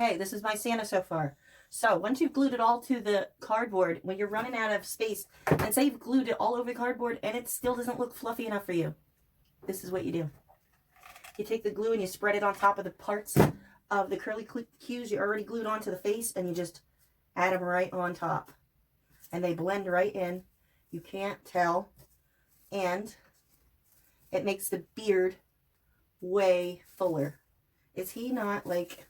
Hey, this is my Santa so far. So once you've glued it all to the cardboard, when you're running out of space, and say you've glued it all over the cardboard and it still doesn't look fluffy enough for you, this is what you do. You take the glue and you spread it on top of the parts of the curly cues you already glued onto the face, and you just add them right on top. And they blend right in. You can't tell. And it makes the beard way fuller. Is he not like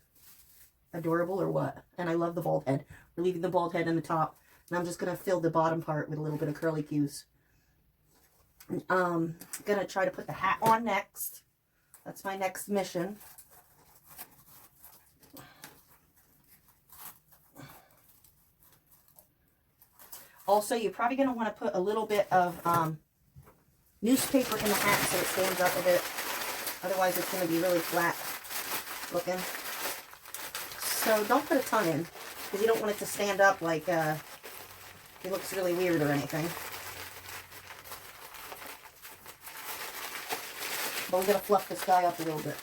adorable or what? And I love the bald head. We're leaving the bald head in the top. And I'm just going to fill the bottom part with a little bit of curly cues. Going to try to put the hat on next. That's my next mission. Also, you're probably going to want to put a little bit of newspaper in the hat so it stands up a bit. Otherwise, it's going to be really flat looking. So don't put a ton in, because you don't want it to stand up like it looks really weird or anything. But we're going to fluff this guy up a little bit.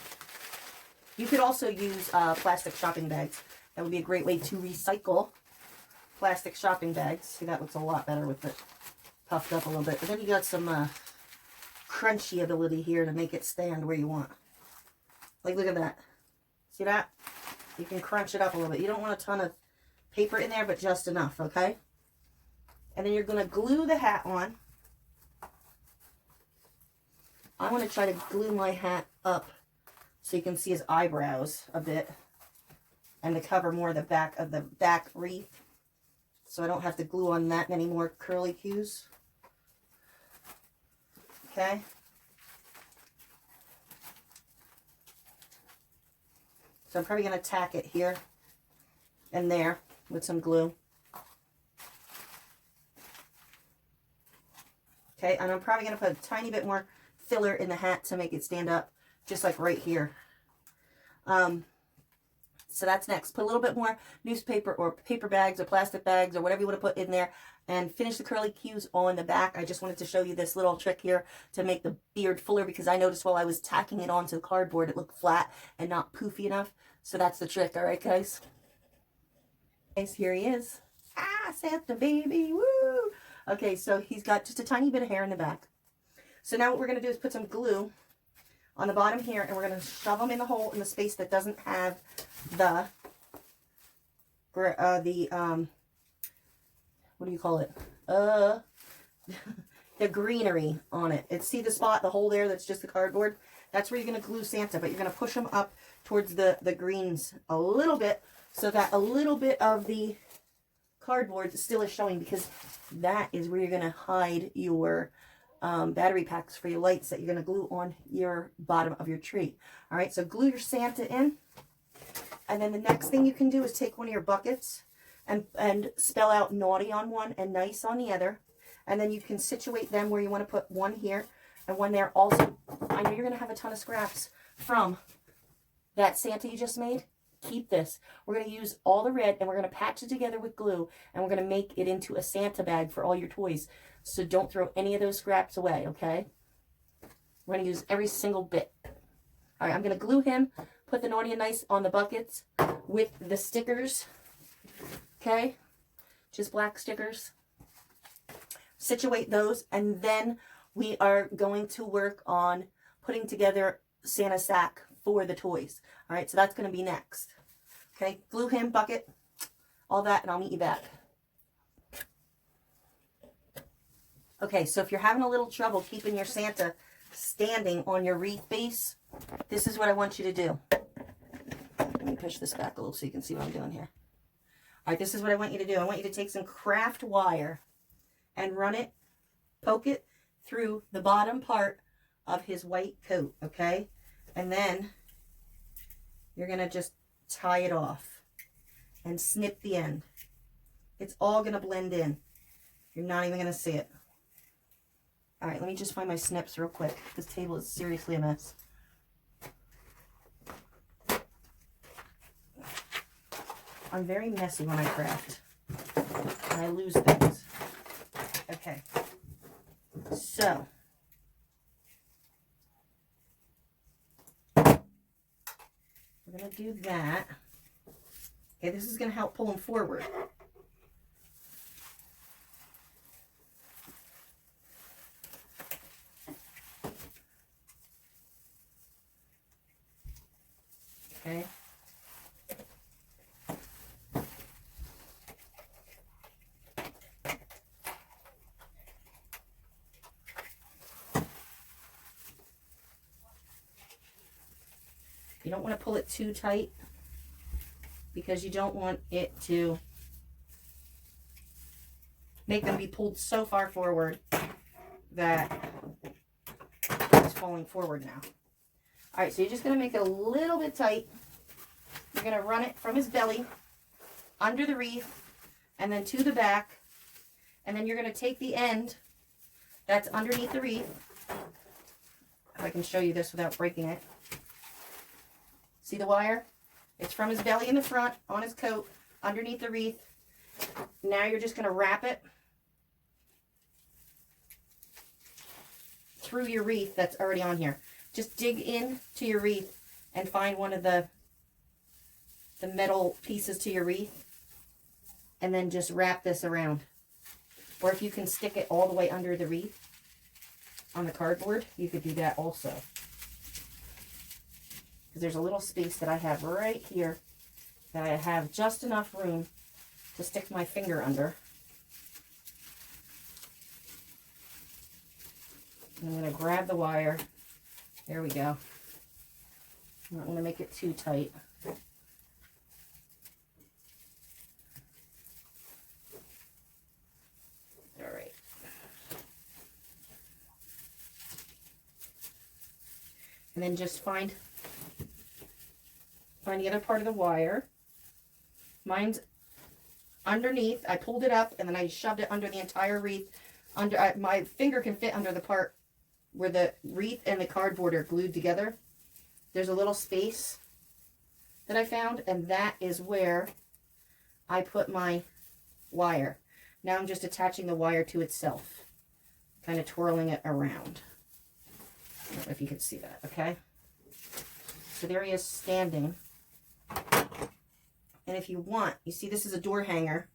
You could also use plastic shopping bags. That would be a great way to recycle plastic shopping bags. See, that looks a lot better with it puffed up a little bit. But then you got some crunchy ability here to make it stand where you want. Like, look at that. See that? You can crunch it up a little bit. You don't want a ton of paper in there, but just enough, okay? And then you're going to glue the hat on. I want to try to glue my hat up so you can see his eyebrows a bit, and to cover more of the back wreath, so I don't have to glue on that many more curly cues. Okay. So I'm probably going to tack it here and there with some glue. Okay, and I'm probably going to put a tiny bit more filler in the hat to make it stand up, just like right here. So that's next. Put a little bit more newspaper or paper bags or plastic bags or whatever you want to put in there, and finish the curly cues all in the back. I just wanted to show you this little trick here to make the beard fuller, because I noticed while I was tacking it onto the cardboard, it looked flat and not poofy enough. So that's the trick. All right, guys. Guys, here he is. Ah, Santa baby. Woo! Okay, so he's got just a tiny bit of hair in the back. So now what we're going to do is put some glue on the bottom here, and we're going to shove them in the hole in the space that doesn't have the what do you call it? The greenery on it. See the spot, the hole there that's just the cardboard? That's where you're going to glue Santa, but you're going to push them up towards the greens a little bit, so that a little bit of the cardboard still is showing, because that is where you're going to hide your battery packs for your lights that you're going to glue on your bottom of your tree. All right, so glue your Santa in. And then the next thing you can do is take one of your buckets and spell out naughty on one and nice on the other. And then you can situate them where you want to put one here and one there. Also, I know you're going to have a ton of scraps from that Santa you just made. Keep this. We're going to use all the red, and we're going to patch it together with glue, and we're going to make it into a Santa bag for all your toys. So don't throw any of those scraps away, okay? We're going to use every single bit. All right, I'm going to glue him, put the naughty and nice on the buckets with the stickers, okay? Just black stickers. Situate those, and then we are going to work on putting together Santa sack for the toys. All right, so that's going to be next. Okay, glue him, bucket, all that, and I'll meet you back. Okay, so if you're having a little trouble keeping your Santa standing on your wreath base, this is what I want you to do. Let me push this back a little so you can see what I'm doing here. All right, this is what I want you to do. I want you to take some craft wire and run it, poke it through the bottom part of his white coat, okay? And then you're going to just tie it off and snip the end. It's all going to blend in. You're not even going to see it. All right, let me just find my snips real quick. This table is seriously a mess. I'm very messy when I craft, and I lose things. Okay, so we're going to do that. Okay, this is going to help pull him forward. Okay. You don't want to pull it too tight because you don't want it to make them be pulled so far forward that it's falling forward now. All right, so you're just going to make it a little bit tight. You're going to run it from his belly, under the wreath, and then to the back. And then you're going to take the end that's underneath the wreath. If I can show you this without breaking it. See the wire? It's from his belly in the front, on his coat, underneath the wreath. Now you're just going to wrap it through your wreath that's already on here. Just dig in to your wreath and find one of the metal pieces to your wreath and then just wrap this around. Or if you can stick it all the way under the wreath on the cardboard, you could do that also. Because there's a little space that I have right here that I have just enough room to stick my finger under. I'm going to grab the wire. There we go. I don't want to make it too tight. All right. And then just find the other part of the wire. Mine's underneath. I pulled it up and then I shoved it under the entire wreath. My finger can fit under the part where the wreath and the cardboard are glued together. There's a little space that I found, and that is where I put my wire. Now I'm just attaching the wire to itself, kind of twirling it around. I don't know if you can see that, okay? So there he is standing. And if you want, you see this is a door hanger.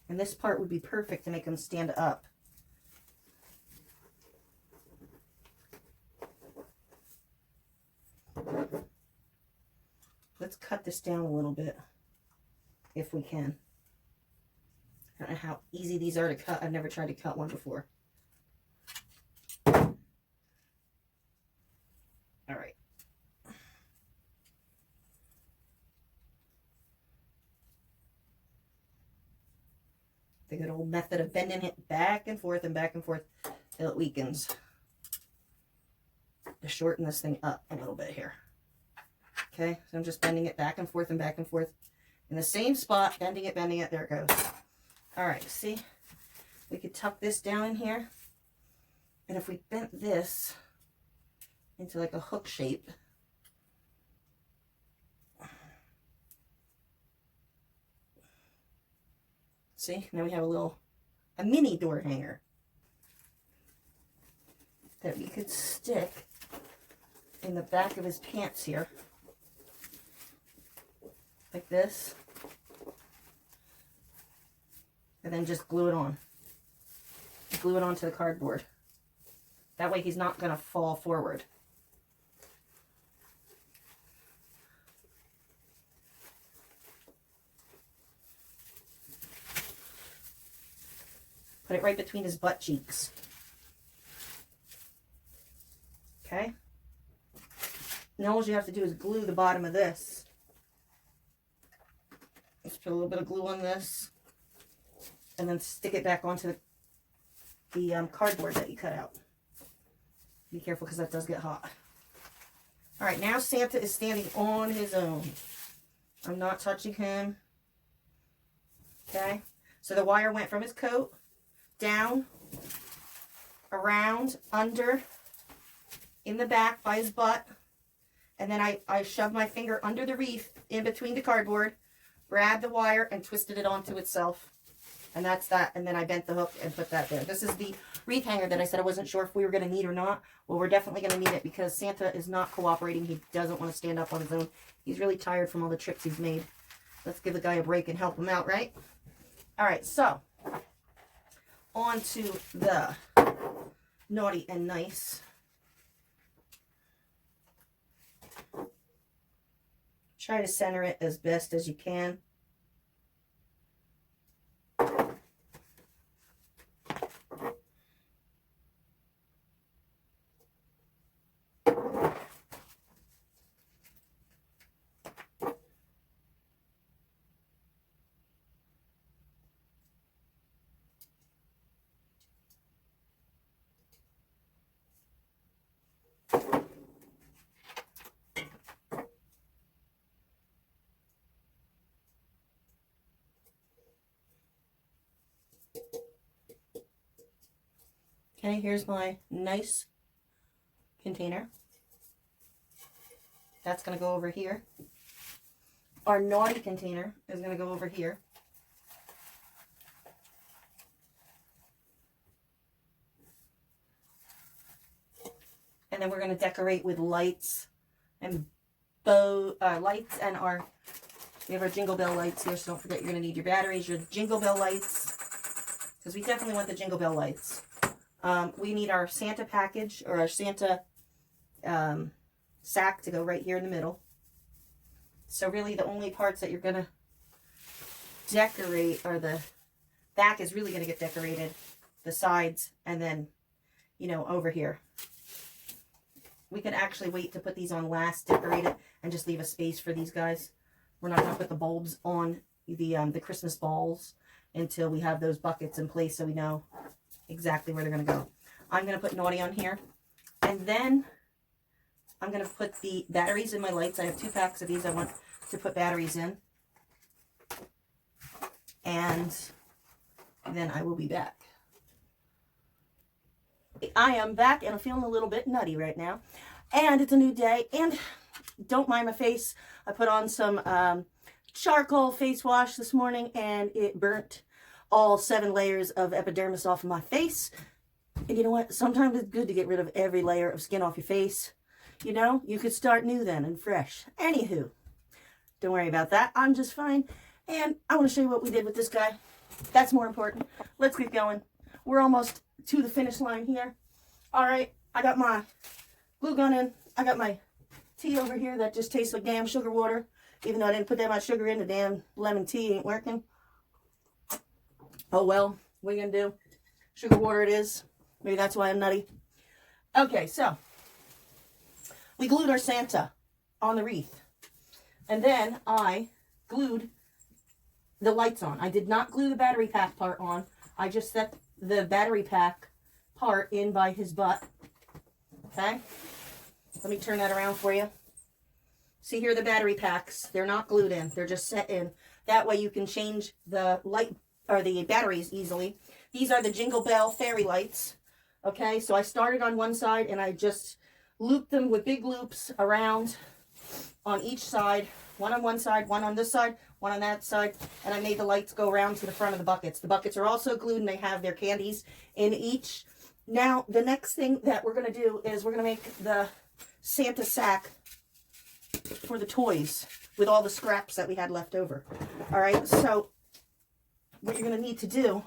And this part would be perfect to make him stand up. Let's cut this down a little bit, if we can. I don't know how easy these are to cut. I've never tried to cut one before. All right. The good old method of bending it back and forth till it weakens. To shorten this thing up a little bit here. Okay, so I'm just bending it back and forth in the same spot, bending it, there it goes. All right, see, we could tuck this down in here, and if we bent this into like a hook shape, see, now we have a mini door hanger that we could stick in the back of his pants here. Like this. And then just glue it on. Glue it onto the cardboard. That way he's not going to fall forward. Put it right between his butt cheeks. Okay? Now all you have to do is glue the bottom of this. Just put a little bit of glue on this, and then stick it back onto the cardboard that you cut out. Be careful because that does get hot. All right, now Santa is standing on his own. I'm not touching him. Okay, so the wire went from his coat, down, around, under, in the back by his butt, and then I shoved my finger under the wreath in between the cardboard, grabbed the wire and twisted it onto itself. And that's that. And then I bent the hook and put that there. This is the wreath hanger that I said I wasn't sure if we were going to need or not. Well, we're definitely going to need it because Santa is not cooperating. He doesn't want to stand up on his own. He's really tired from all the trips he's made. Let's give the guy a break and help him out, right? All right, so on to the naughty and nice. Try to center it as best as you can. Okay, here's my nice container. That's going to go over here. Our naughty container is going to go over here. And then we're going to decorate with lights and lights and we have our jingle bell lights here, so don't forget you're going to need your batteries, your jingle bell lights, because we definitely want the jingle bell lights. We need our Santa package, or our Santa sack to go right here in the middle. So really the only parts that you're going to decorate are the back is really going to get decorated, the sides, and then, you know, over here. We can actually wait to put these on last, decorate it, and just leave a space for these guys. We're not going to put the bulbs on the Christmas balls until we have those buckets in place so we know exactly where they're going to go. I'm going to put naughty on here. And then I'm going to put the batteries in my lights. I have 2 packs of these I want to put batteries in. And then I will be back. I am back and I'm feeling a little bit nutty right now. And it's a new day. And don't mind my face. I put on some charcoal face wash this morning and it burnt all 7 layers of epidermis off of my face. And you know what? Sometimes it's good to get rid of every layer of skin off your face. You know, you could start new then and fresh. Anywho, don't worry about that. I'm just fine. And I want to show you what we did with this guy. That's more important. Let's get going. We're almost to the finish line here. All right, I got my glue gun in. I got my tea over here that just tastes like damn sugar water. Even though I didn't put that much sugar in, the damn lemon tea ain't working. Oh well, what are you gonna do? Sugar water it is. Maybe that's why I'm nutty. Okay, so we glued our Santa on the wreath. And then I glued the lights on. I did not glue the battery pack part on. I just set the battery pack part in by his butt. Okay? Let me turn that around for you. See here are the battery packs. They're not glued in. They're just set in. That way you can change the light or the batteries easily. These are the Jingle Bell fairy lights. Okay, so I started on one side and I just looped them with big loops around on each side. One on one side, one on this side, one on that side. And I made the lights go around to the front of the buckets. The buckets are also glued and they have their candies in each. Now, the next thing that we're going to do is we're going to make the Santa sack for the toys with all the scraps that we had left over. All right, so what you're going to need to do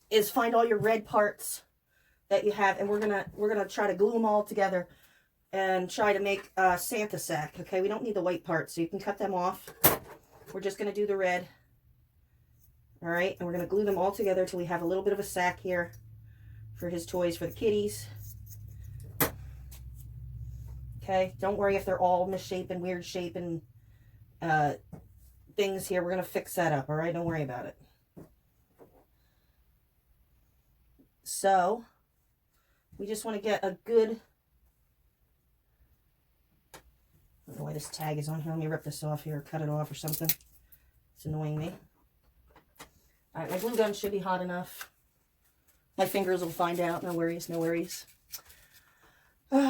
is find all your red parts that you have, and we're gonna try to glue them all together and try to make a Santa sack. Okay, we don't need the white parts, so you can cut them off. We're just gonna do the red. All right, and we're gonna glue them all together till we have a little bit of a sack here for his toys for the kitties. Okay, don't worry if they're all misshapen, weird shape and things here. We're gonna fix that up. All right, don't worry about it. So we just want to get a good, I don't know why this tag is on here. Let me rip this off here, or cut it off or something. It's annoying me. All right, my glue gun should be hot enough. My fingers will find out. No worries, no worries. All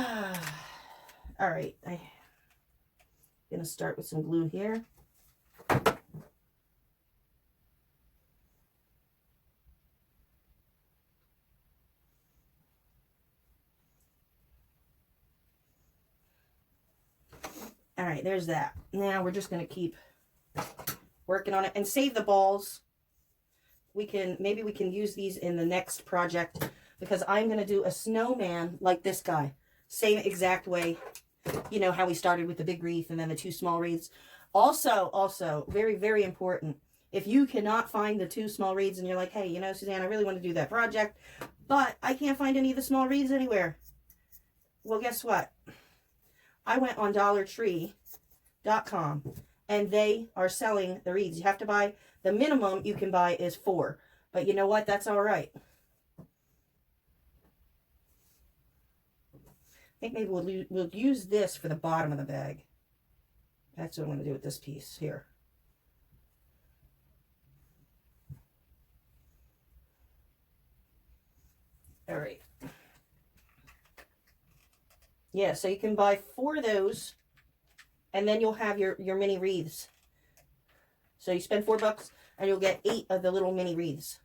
right, I'm going to start with some glue here. right, there's that. Now we're just going to keep working on it and save the balls. Maybe we can use these in the next project, because I'm going to do a snowman like this guy. Same exact way. You know how we started with the big wreath and then the 2 small wreaths. Also, very, very important. If you cannot find the 2 small wreaths and you're like, hey, you know, Suzanne, I really want to do that project, but I can't find any of the small wreaths anywhere. Well, guess what? I went on DollarTree.com and they are selling the wreaths. You have to buy, the minimum you can buy is 4. But you know what? That's all right. I think maybe we'll use this for the bottom of the bag. That's what I'm going to do with this piece here. All right. Yeah, so you can buy 4 of those, and then you'll have your mini wreaths. So you spend $4 and you'll get 8 of the little mini wreaths.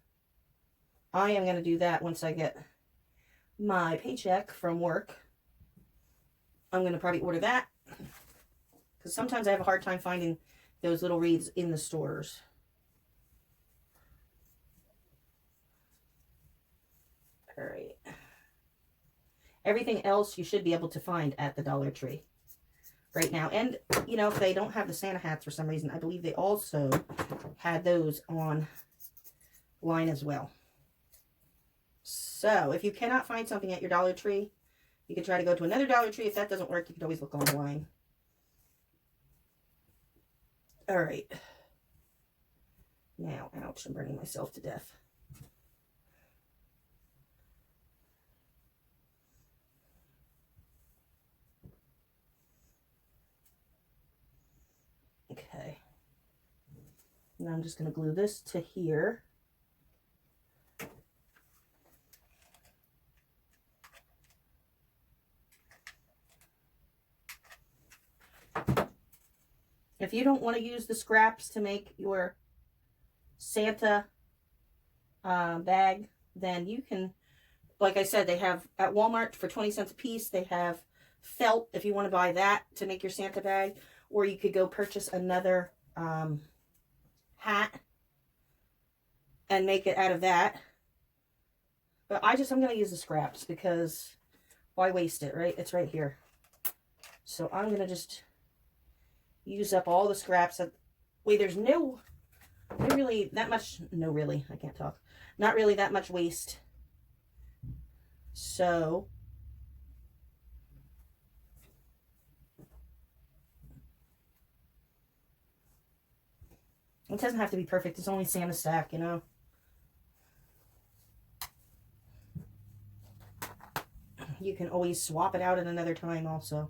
I am going to do that once I get my paycheck from work. I'm going to probably order that, because sometimes I have a hard time finding those little wreaths in the stores. All right. Everything else you should be able to find at the Dollar Tree right now. And, you know, if they don't have the Santa hats for some reason, I believe they also had those online as well. So if you cannot find something at your Dollar Tree, you can try to go to another Dollar Tree. If that doesn't work, you can always look online. All right. Now, ouch, I'm burning myself to death. Okay. Now I'm just going to glue this to here. If you don't want to use the scraps to make your Santa bag, then you can, like I said, they have at Walmart for 20 cents a piece. They have felt if you want to buy that to make your Santa bag, or you could go purchase another hat and make it out of that. But I'm going to use the scraps, because why waste it, right? It's right here. So I'm going to just use up all the scraps. Wait, there's not really that much waste. So it doesn't have to be perfect. It's only Santa stack, you know. You can always swap it out at another time also,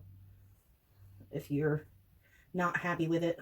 if you're not happy with it.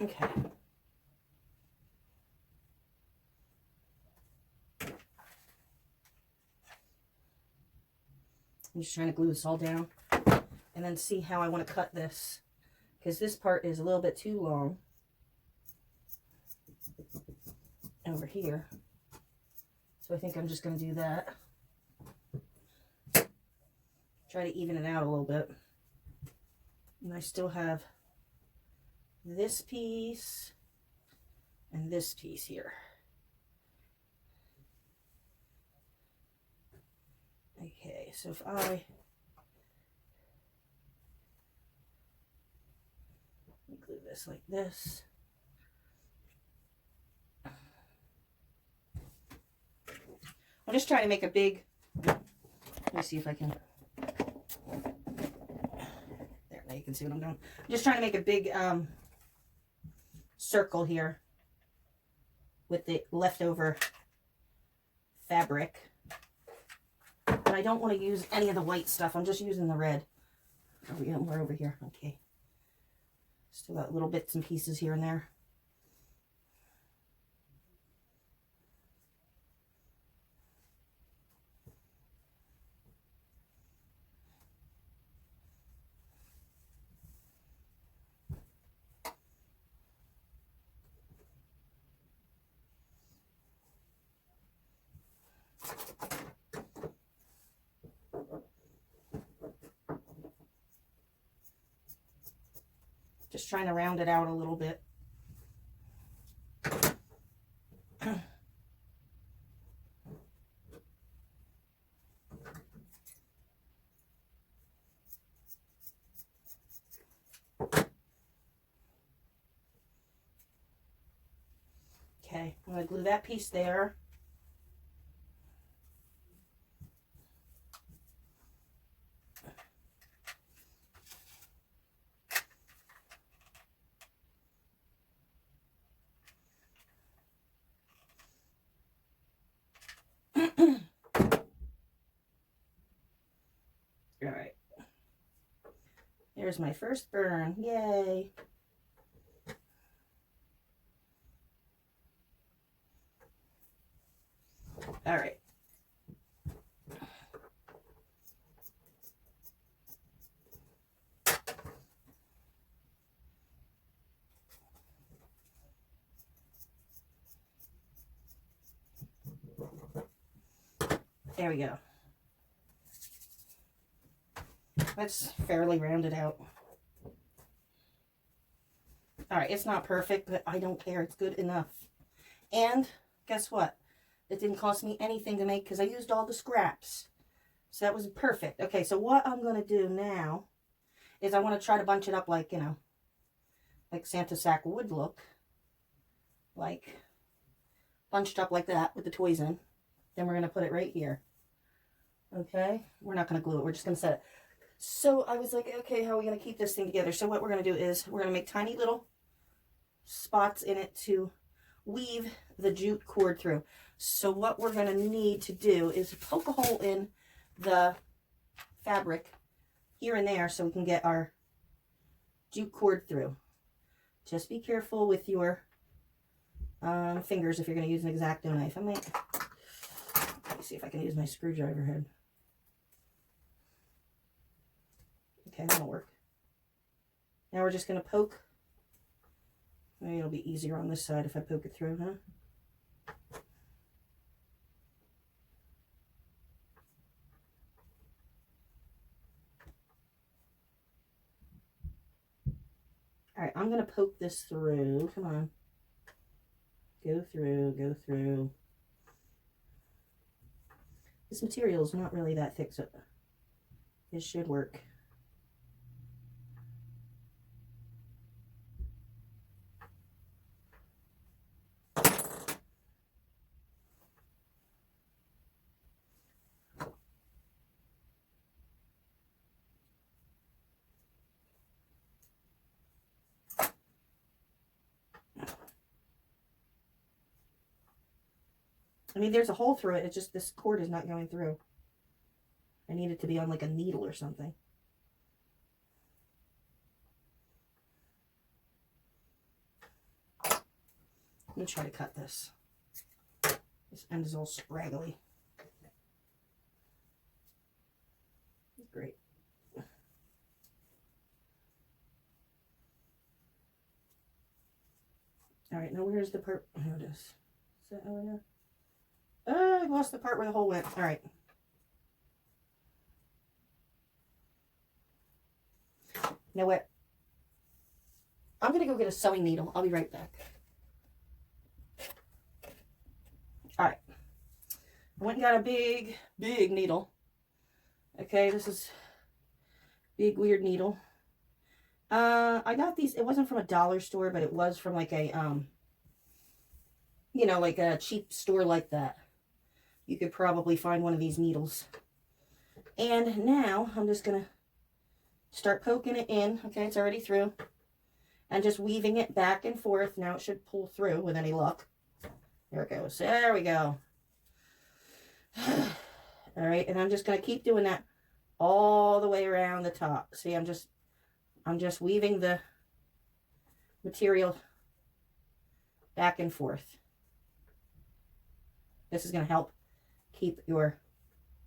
Okay. I'm just trying to glue this all down and then see how I want to cut this, because this part is a little bit too long over here. So I think I'm just going to do that. Try to even it out a little bit. And I still have this piece and this piece here. Okay, so if I glue this like this. I'm just trying to make a big, let me see if I can, there, now you can see what I'm doing. I'm just trying to make a big circle here with the leftover fabric. And I don't want to use any of the white stuff. I'm just using the red. Oh, yeah, we're over here. Okay. Still got little bits and pieces here and there. Just trying to round it out a little bit. Okay, I'm going to glue that piece there. All right. There's my first burn. Yay. All right. There we go. That's fairly rounded out. All right, it's not perfect, but I don't care. It's good enough. And guess what? It didn't cost me anything to make because I used all the scraps. So that was perfect. Okay, so what I'm going to do now is I want to try to bunch it up like, you know, like Santa sack would look. Like bunched up like that with the toys in. Then we're going to put it right here. Okay, we're not going to glue it. We're just going to set it. So I was like, okay, how are we going to keep this thing together? So what we're going to do is we're going to make tiny little spots in it to weave the jute cord through. So what we're going to need to do is poke a hole in the fabric here and there so we can get our jute cord through. Just be careful with your fingers if you're going to use an X-Acto knife. Let me see if I can use my screwdriver head. Okay, that'll work. Now we're just going to poke. Maybe it'll be easier on this side if I poke it through, huh? All right, I'm going to poke this through. Come on. Go through, go through. This material is not really that thick, so it should work. I mean, there's a hole through it. It's just this cord is not going through. I need it to be on like a needle or something. Let me try to cut this. This end is all scraggly. Great. All right, now where's the part? Here it is. Is that how I know? I lost the part where the hole went. All right. Now what? I'm going to go get a sewing needle. I'll be right back. All right. I went and got a big needle. Okay, this is big, weird needle. I got these, it wasn't from a dollar store, but it was from like a, you know, like a cheap store like that. You could probably find one of these needles. And now I'm just going to start poking it in. Okay, it's already through. And just weaving it back and forth. Now it should pull through with any luck. There it goes. There we go. All right, and I'm just going to keep doing that all the way around the top. See, I'm just weaving the material back and forth. This is going to help keep your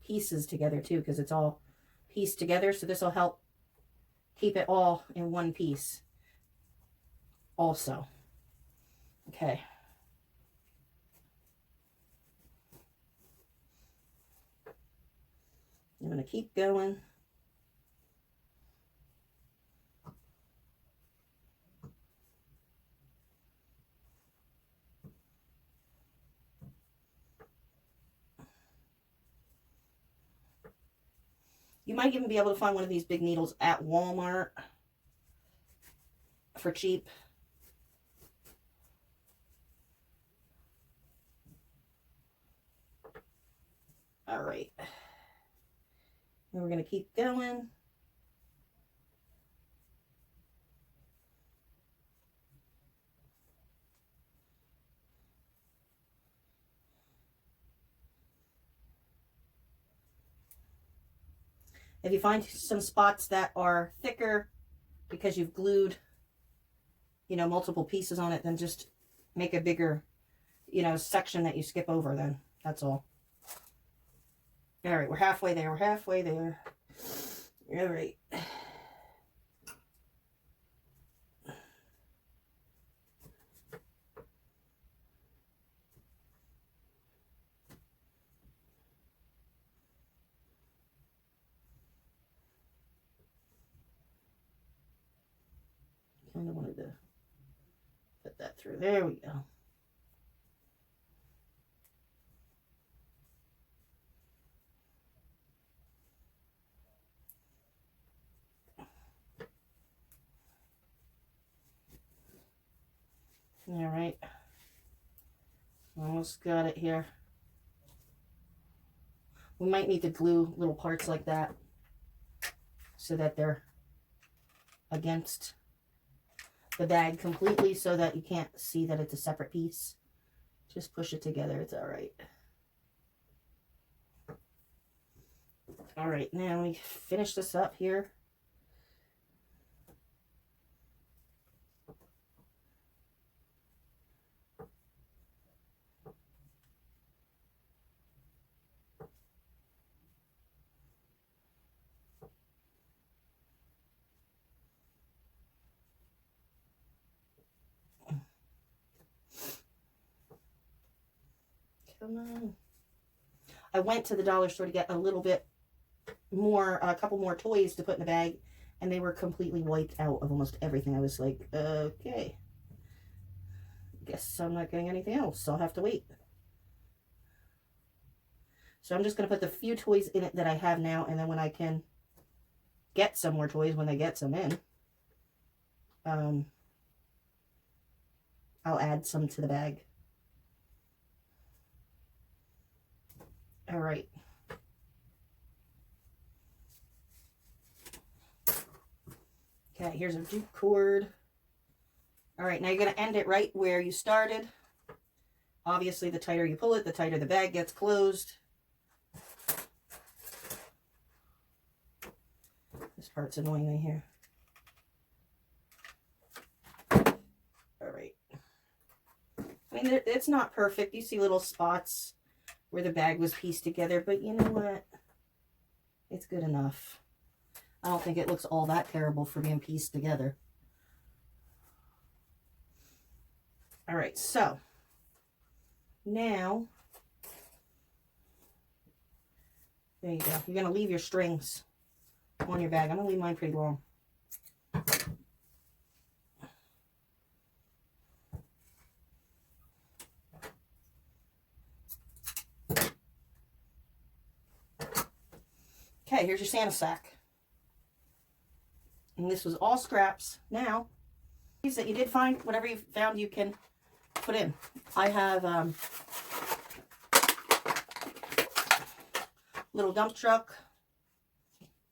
pieces together too, because it's all pieced together. So this will help keep it all in one piece also. Okay. I'm going to keep going. You might even be able to find one of these big needles at Walmart for cheap. All right. And we're going to keep going. If you find some spots that are thicker because you've glued, you know, multiple pieces on it, then just make a bigger, you know, section that you skip over then. That's all. All right, we're halfway there. We're halfway there. All right. Kind of wanted to put that through. There we go. All right. Almost got it here. We might need to glue little parts like that so that they're against the bag completely so that you can't see that it's a separate piece. Just push it together. It's all right. All right, now we finish this up here. Come on. I went to the dollar store to get a little bit more, a couple more toys to put in the bag, and they were completely wiped out of almost everything. I was like, okay, guess I'm not getting anything else, so I'll have to wait. So I'm just going to put the few toys in it that I have now, and then when I can get some more toys, when they get some in, I'll add some to the bag. All right. Okay, here's a jute cord. All right, now you're going to end it right where you started. Obviously, the tighter you pull it, the tighter the bag gets closed. This part's annoying me here. All right. I mean, it's not perfect. You see little spots where the bag was pieced together, but you know what? It's good enough. I don't think it looks all that terrible for being pieced together. All right, so now, there you go. You're going to leave your strings on your bag. I'm going to leave mine pretty long. Okay, here's your Santa sack. And this was all scraps. Now, these that you did find, whatever you found, you can put in. I have little dump truck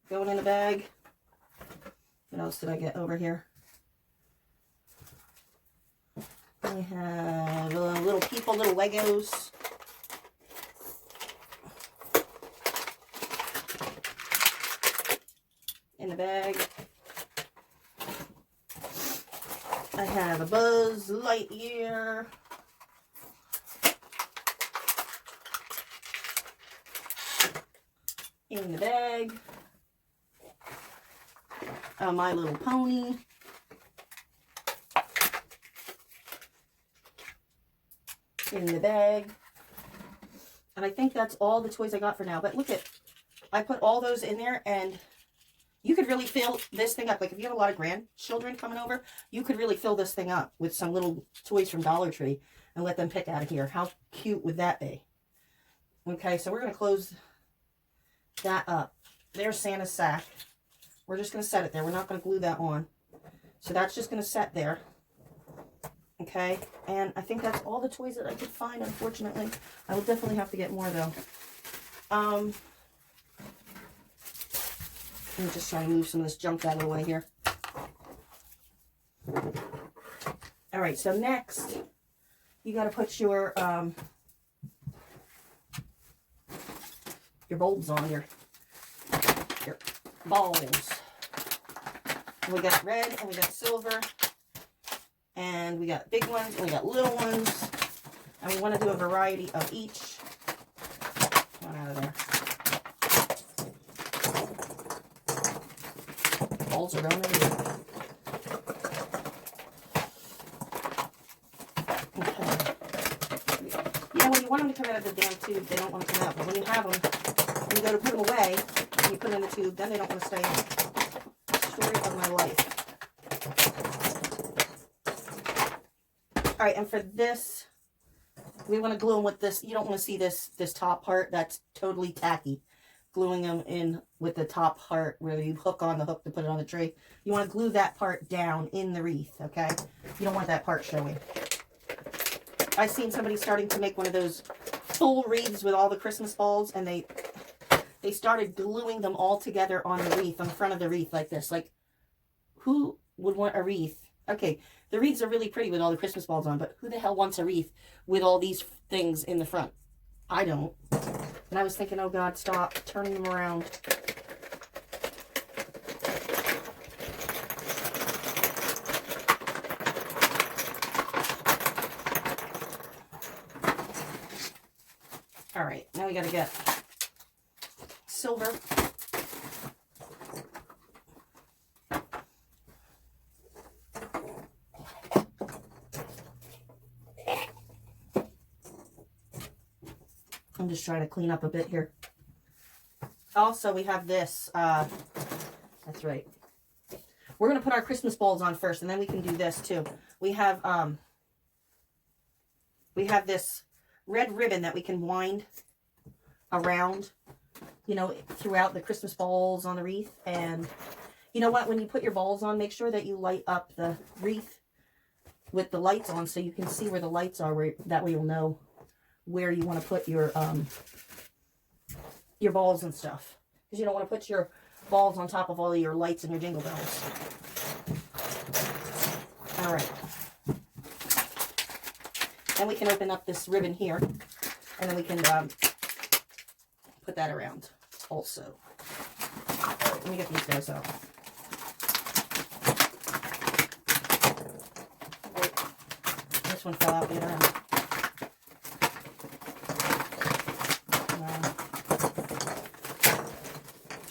going in the bag. What else did I get over here? I have little people, little Legos. in the bag. I have a Buzz Lightyear. In the bag. A My Little Pony. In the bag. And I think that's all the toys I got for now. But look at, I put all those in there, and you could really fill this thing up. Like if you have a lot of grandchildren coming over, you could really fill this thing up with some little toys from Dollar Tree and let them pick out of here. How cute would that be? Okay, so we're going to close that up. There's Santa's sack. We're just going to set it there. We're not going to glue that on. So that's just going to set there. Okay, and I think that's all the toys that I could find, unfortunately. I will definitely have to get more, though. I'm just trying to move some of this junk out of the way here. All right, so next, you got to put your bulbs on, your balls. We got red and we got silver. And we got big ones, and we got little ones. And we want to do a variety of each. Come on out of there. Balls are going in here. Okay. You know, when you want them to come out of the damn tube, they don't want to come out. But when you have them, when you go to put them away, and you put them in the tube, then they don't want to stay in. Story of my life. All right, and for this, we want to glue them with this. You don't want to see this top part. That's totally tacky. Gluing them in with the top part where you hook on the hook to put it on the tree. You want to glue that part down in the wreath, okay? You don't want that part showing. I've seen somebody starting to make one of those full wreaths with all the Christmas balls, and they started gluing them all together on the wreath, on the front of the wreath like this. Like, who would want a wreath? Okay, the wreaths are really pretty with all the Christmas balls on, but who the hell wants a wreath with all these things in the front? I don't. And I was thinking, oh God, stop turning them around. All right, now we got to get silver. I'm just trying to clean up a bit here. Also, we have this. That's right. We're going to put our Christmas balls on first, and then we can do this too. We have this red ribbon that we can wind around, you know, throughout the Christmas balls on the wreath. And you know what? When you put your balls on, make sure that you light up the wreath with the lights on so you can see where the lights are. That way you'll know where you want to put your balls and stuff, because you don't want to put your balls on top of all of your lights and your jingle bells. All right, then we can open up this ribbon here, and then we can put that around also. All right, let me get these guys out. Wait, this one fell out the other end.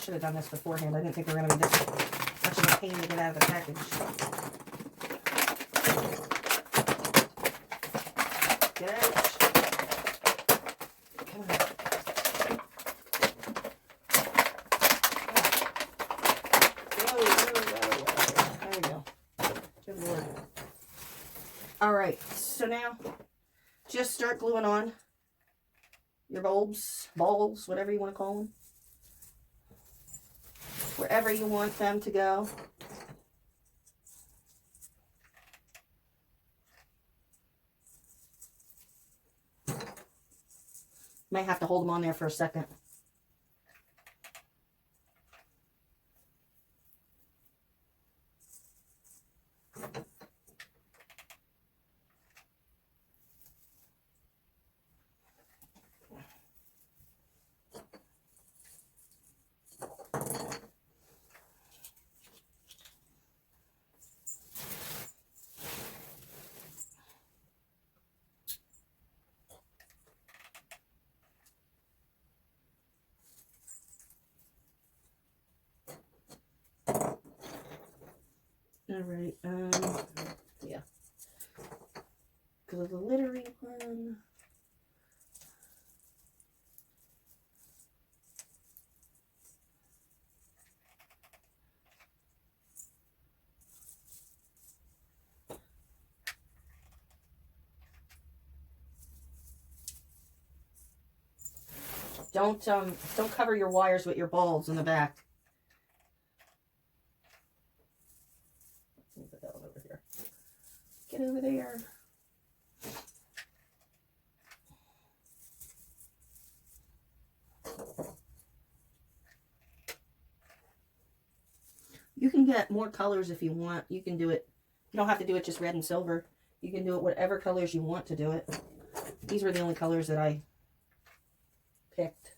Should have done this beforehand. I didn't think we were going to be this much of a pain to get out of the package. Get out. Come on. Whoa. There we go. Good Lord. All right. So now, just start gluing on your bulbs, balls, whatever you want to call them. Wherever you want them to go. Might have to hold them on there for a second. Alright, yeah. Because of the glittery one. Don't cover your wires with your balls in the back. Put that one over here. Get over there. You can get more colors if you want. You can do it. You don't have to do it just red and silver. You can do it whatever colors you want to do it. These were the only colors that I picked.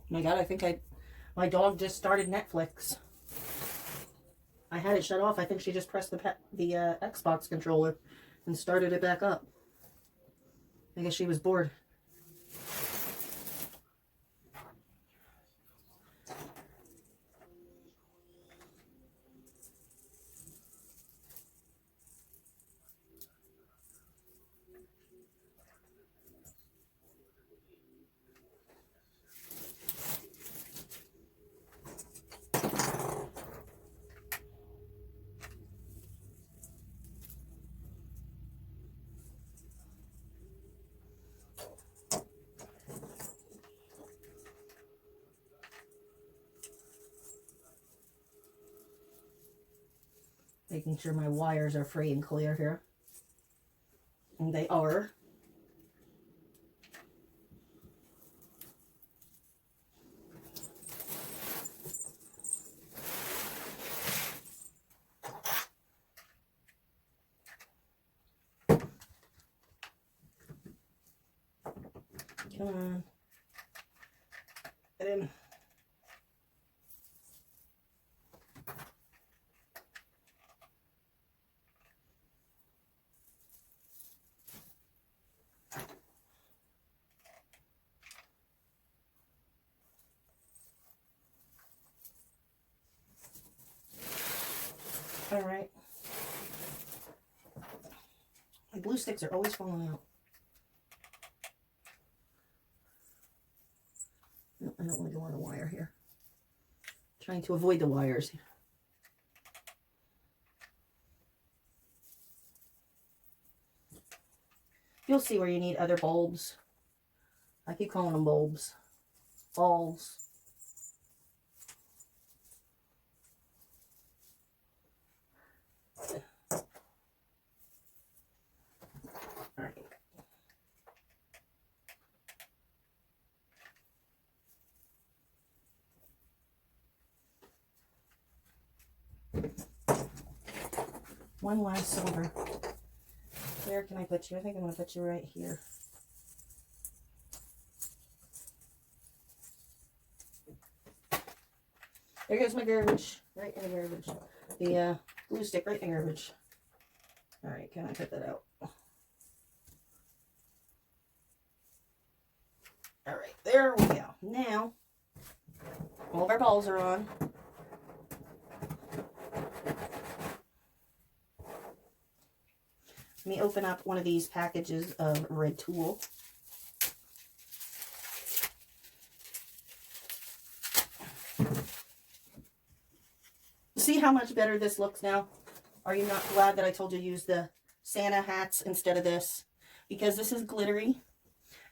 My God, I think my dog just started Netflix. I had it shut off. I think she just pressed the Xbox controller and started it back up. I guess she was bored. Making sure my wires are free and clear here. And they are. Come on. Get in. All right. My glue sticks are always falling out. No, I don't want to go on the wire here. Trying to avoid the wires. You'll see where you need other bulbs. I keep calling them bulbs. Balls. All right. One last silver. Where can I put you? I think I'm going to put you right here. There goes my garbage. Right in the garbage. The glue stick right in the garbage. All right, can I put that out? All right, there we go. Now, all of our balls are on. Let me open up one of these packages of red tulle. See how much better this looks now? Are you not glad that I told you to use the Santa hats instead of this? Because this is glittery.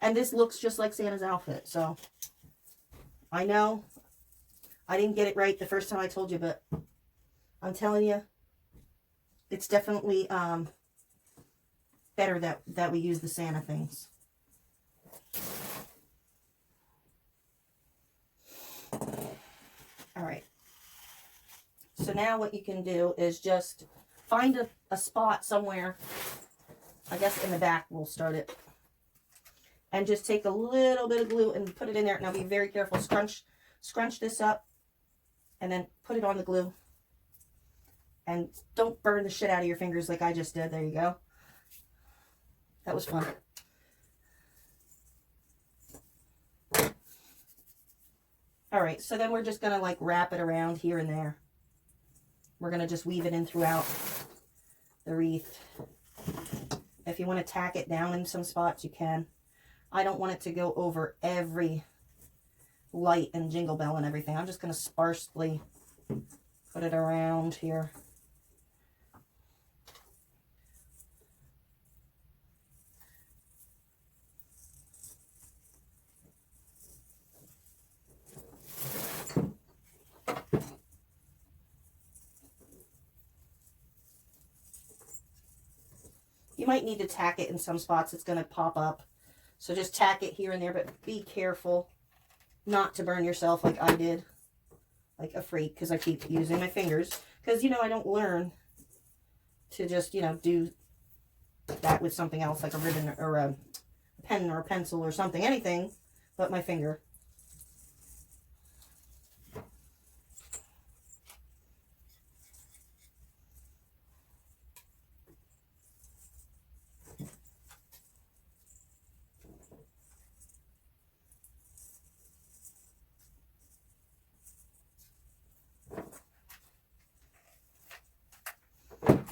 And this looks just like Santa's outfit. So, I know I didn't get it right the first time I told you, but I'm telling you, it's definitely better that we use the Santa things. All right. So now what you can do is just find a spot somewhere. I guess in the back we'll start it. And just take a little bit of glue and put it in there. Now be very careful. Scrunch this up and then put it on the glue. And don't burn the shit out of your fingers like I just did. There you go. That was fun. All right, so then we're just going to like wrap it around here and there. We're going to just weave it in throughout the wreath. If you want to tack it down in some spots, you can. I don't want it to go over every light and jingle bell and everything. I'm just going to sparsely put it around here. You might need to tack it in some spots. It's going to pop up. So just tack it here and there, but be careful not to burn yourself like I did. Like a freak, because I keep using my fingers. Because, you know, I don't learn to just, you know, do that with something else, like a ribbon or a pen or a pencil or something. Anything but my finger.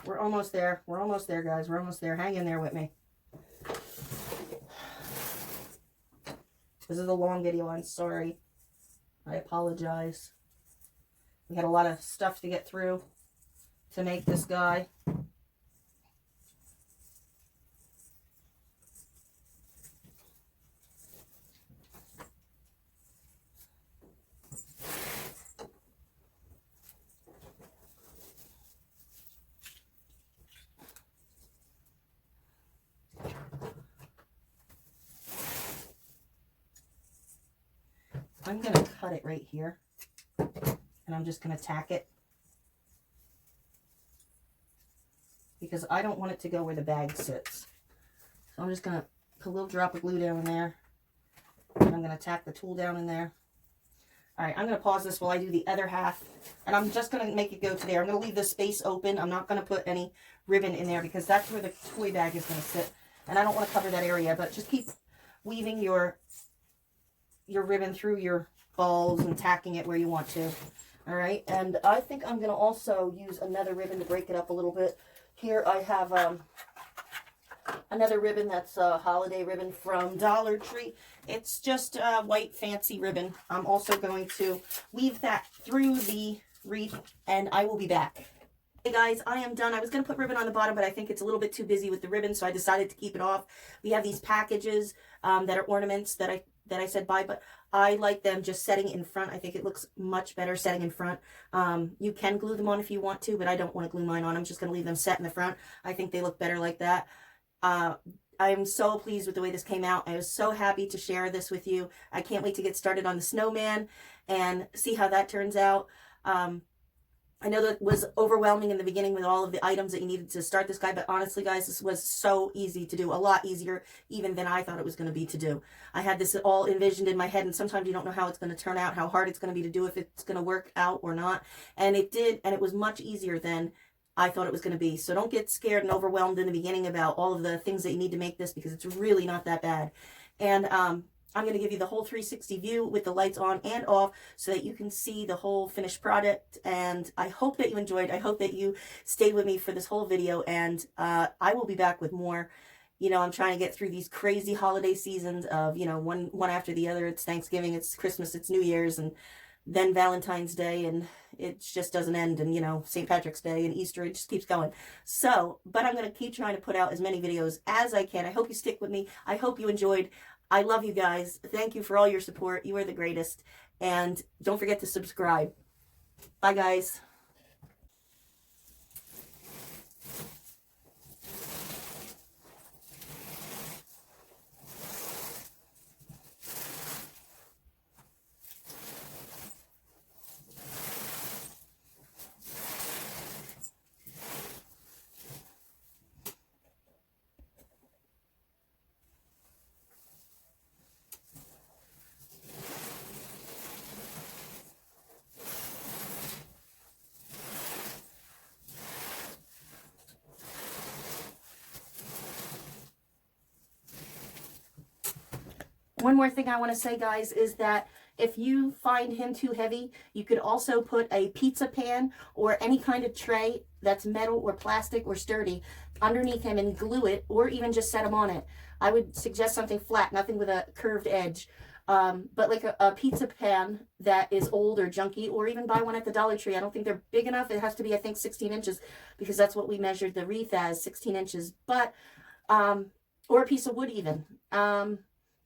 We're almost there. We're almost there, guys. We're almost there. Hang in there with me. This is a long video. I'm sorry. I apologize. We had a lot of stuff to get through to make this guy. I'm going to cut it right here, and I'm just going to tack it, because I don't want it to go where the bag sits. So I'm just going to put a little drop of glue down in there, and I'm going to tack the tool down in there. All right, I'm going to pause this while I do the other half, and I'm just going to make it go to there. I'm going to leave the space open. I'm not going to put any ribbon in there, because that's where the toy bag is going to sit, and I don't want to cover that area, but just keep weaving your ribbon through your balls and tacking it where you want to. All right, and I think I'm going to also use another ribbon to break it up a little bit. Here I have another ribbon that's a holiday ribbon from Dollar Tree. It's just a white fancy ribbon. I'm also going to weave that through the wreath, and I will be back. Hey guys, I am done. I was going to put ribbon on the bottom, but I think it's a little bit too busy with the ribbon, so I decided to keep it off. We have these packages that are ornaments that I said buy, but I like them just setting in front. I think it looks much better setting in front. You can glue them on if you want to, but I don't want to glue mine on. I'm just going to leave them set in the front. I think they look better like that. I am so pleased with the way this came out. I was so happy to share this with you. I can't wait to get started on the snowman and see how that turns out. I know that it was overwhelming in the beginning with all of the items that you needed to start this guy, but honestly, guys, this was so easy to do. A lot easier even than I thought it was going to be to do. I had this all envisioned in my head, and sometimes you don't know how it's going to turn out, how hard it's going to be to do, if it's going to work out or not. And it did, and it was much easier than I thought it was going to be. So don't get scared and overwhelmed in the beginning about all of the things that you need to make this, because it's really not that bad. And I'm going to give you the whole 360 view with the lights on and off so that you can see the whole finished product. And I hope that you enjoyed. I hope that you stayed with me for this whole video, and I will be back with more. You know, I'm trying to get through these crazy holiday seasons of, you know, one after the other. It's Thanksgiving, it's Christmas, it's New Year's, and then Valentine's Day, and it just doesn't end. And, you know, St. Patrick's Day and Easter, it just keeps going. So, but I'm going to keep trying to put out as many videos as I can. I hope you stick with me. I hope you enjoyed. I love you guys. Thank you for all your support. You are the greatest. And don't forget to subscribe. Bye, guys. one more thing I want to say, guys, is that if you find him too heavy, you could also put a pizza pan or any kind of tray that's metal or plastic or sturdy underneath him and glue it, or even just set him on it. I would suggest something flat, nothing with a curved edge. But like a pizza pan that is old or junky, or even buy one at the Dollar Tree. I don't think they're big enough. It has to be, I think, 16 inches, because that's what we measured the wreath as, 16 inches. But, or a piece of wood even.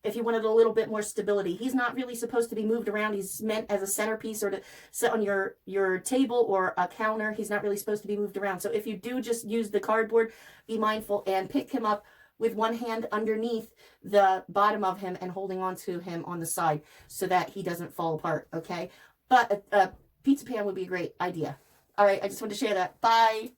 If you wanted a little bit more stability. He's not really supposed to be moved around. He's meant as a centerpiece or to sit on your table or a counter. He's not really supposed to be moved around. So if you do just use the cardboard, be mindful and pick him up with one hand underneath the bottom of him and holding on to him on the side so that he doesn't fall apart, okay? But a pizza pan would be a great idea. All right, I just wanted to share that. Bye.